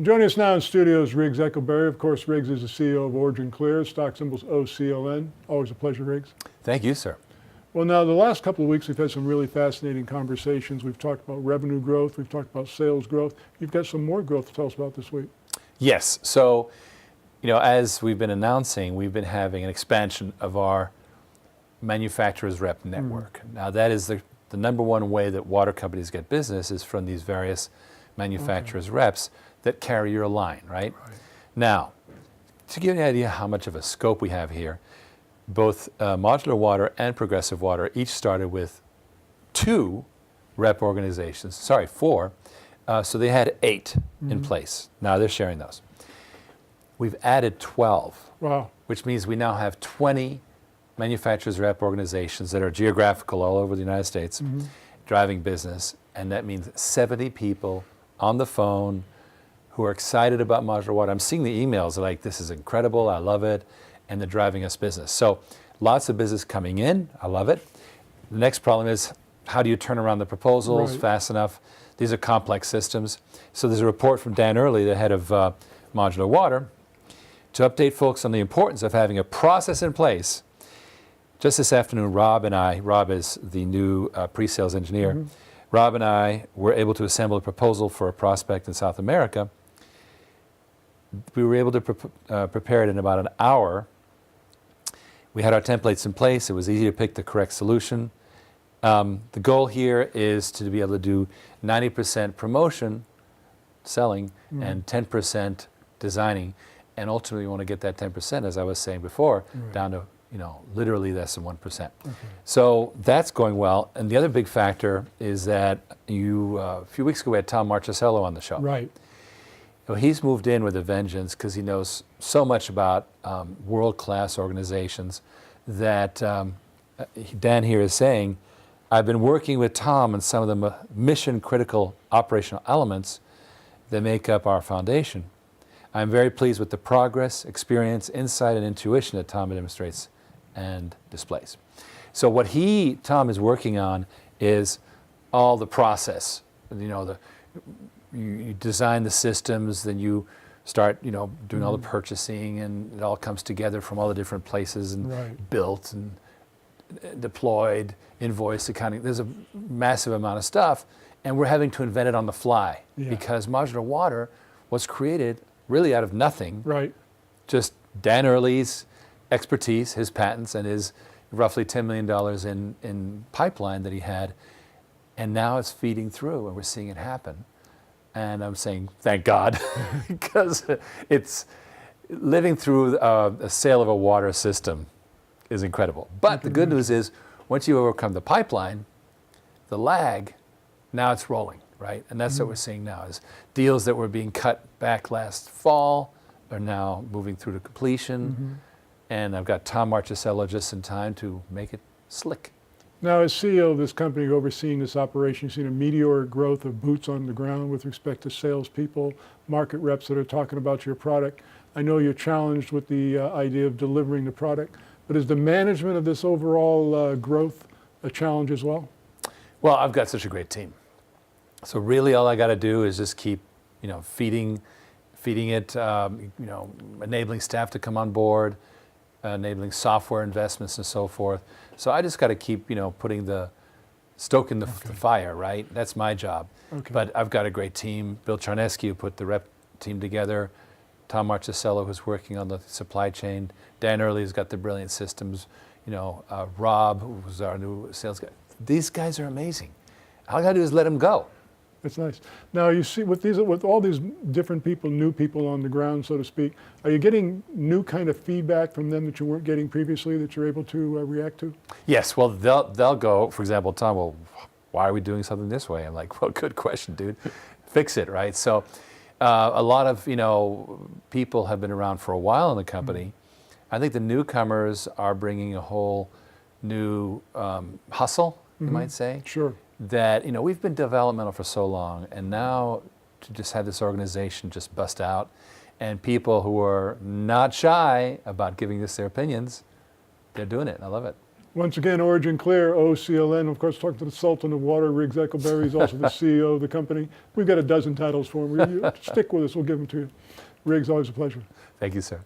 Joining us now in studio is Riggs Eckelberry. Of course, Riggs is the CEO of OriginClear, stock symbols OCLN. Always a pleasure, Riggs. Thank you, sir. Well, now, the last couple of weeks, we've had some really fascinating conversations. We've talked about revenue growth. We've talked about sales growth. You've got some more growth to tell us about this week. Yes. So, as we've been announcing, we've been having an expansion of our manufacturers rep network. Now, that is the number one way that water companies get business is from these various manufacturers reps that carry your line, right? Now, to give you an idea how much of a scope we have here, both Modular Water and Progressive Water each started with 2 rep organizations, sorry, 4, so they had 8 in place. Now they're sharing those. We've added 12, which means we now have 20 manufacturers rep organizations that are geographical all over the United States, driving business, and that means 70 people on the phone who are excited about Modular Water. I'm seeing the emails like, this is incredible, I love it, and they're driving us business. So lots of business coming in, I love it. The next problem is, how do you turn around the proposals fast enough? These are complex systems. So there's a report from Dan Early, the head of Modular Water, to update folks on the importance of having a process in place. Just this afternoon, Rob is the new pre-sales engineer, Rob and I were able to assemble a proposal for a prospect in South America. We were able to prepare it in about an hour. We had our templates in place. It was easy to pick the correct solution. The goal here is to be able to do 90% promotion, selling, and 10% designing. And ultimately, we want to get that 10%, as I was saying before, down to literally less than 1%. So that's going well. And the other big factor is that a few weeks ago, we had Tom Marchicello on the show. Well, he's moved in with a vengeance because he knows so much about world-class organizations that Dan here is saying, I've been working with Tom on some of the mission-critical operational elements that make up our foundation. I'm very pleased with the progress, experience, insight, and intuition that Tom demonstrates and displays. So what Tom is working on is all the process. You design the systems, then you start, doing all the purchasing, and it all comes together from all the different places and built and deployed, invoice, accounting. There's a massive amount of stuff, and we're having to invent it on the fly because Modular Water was created really out of nothing. Just Dan Early's expertise, his patents, and his roughly $10 million in pipeline that he had, and now it's feeding through, and we're seeing it happen. And I'm saying, thank God, because it's living through a sale of a water system is incredible. But the good news is, once you overcome the pipeline, the lag, now it's rolling, right? And that's what we're seeing now, is deals that were being cut back last fall are now moving through to completion. And I've got Tom Marchicello just in time to make it slick. Now, as CEO of this company overseeing this operation, you've seen a meteoric growth of boots on the ground with respect to salespeople, market reps that are talking about your product. I know you're challenged with the idea of delivering the product, but is the management of this overall growth a challenge as well? Well, I've got such a great team. So really all I got to do is just keep, feeding it, enabling staff to come on board, enabling software investments and so forth. So I just got to keep, stoking the fire, right? That's my job. But I've got a great team. Bill Charnesky, who put the rep team together. Tom Marchicello, who's working on the supply chain. Dan Early, who's got the brilliant systems. Rob, who's our new sales guy. These guys are amazing. All I got to do is let them go. That's nice. Now, you see, with all these different people, new people on the ground, so to speak, are you getting new kind of feedback from them that you weren't getting previously that you're able to react to? Yes. Well, they'll go, for example, Tom, well, why are we doing something this way? I'm like, well, good question, dude. Fix it, right? So a lot of, people have been around for a while in the company. I think the newcomers are bringing a whole new hustle, you might say. That, we've been developmental for so long, and now to just have this organization just bust out, and people who are not shy about giving us their opinions, they're doing it, and I love it. Once again, OriginClear, OCLN, of course, talking to the Sultan of Water, Riggs Eckelberry, he's also the CEO of the company. We've got a dozen titles for him. Stick with us, we'll give them to you. Riggs, always a pleasure. Thank you, sir.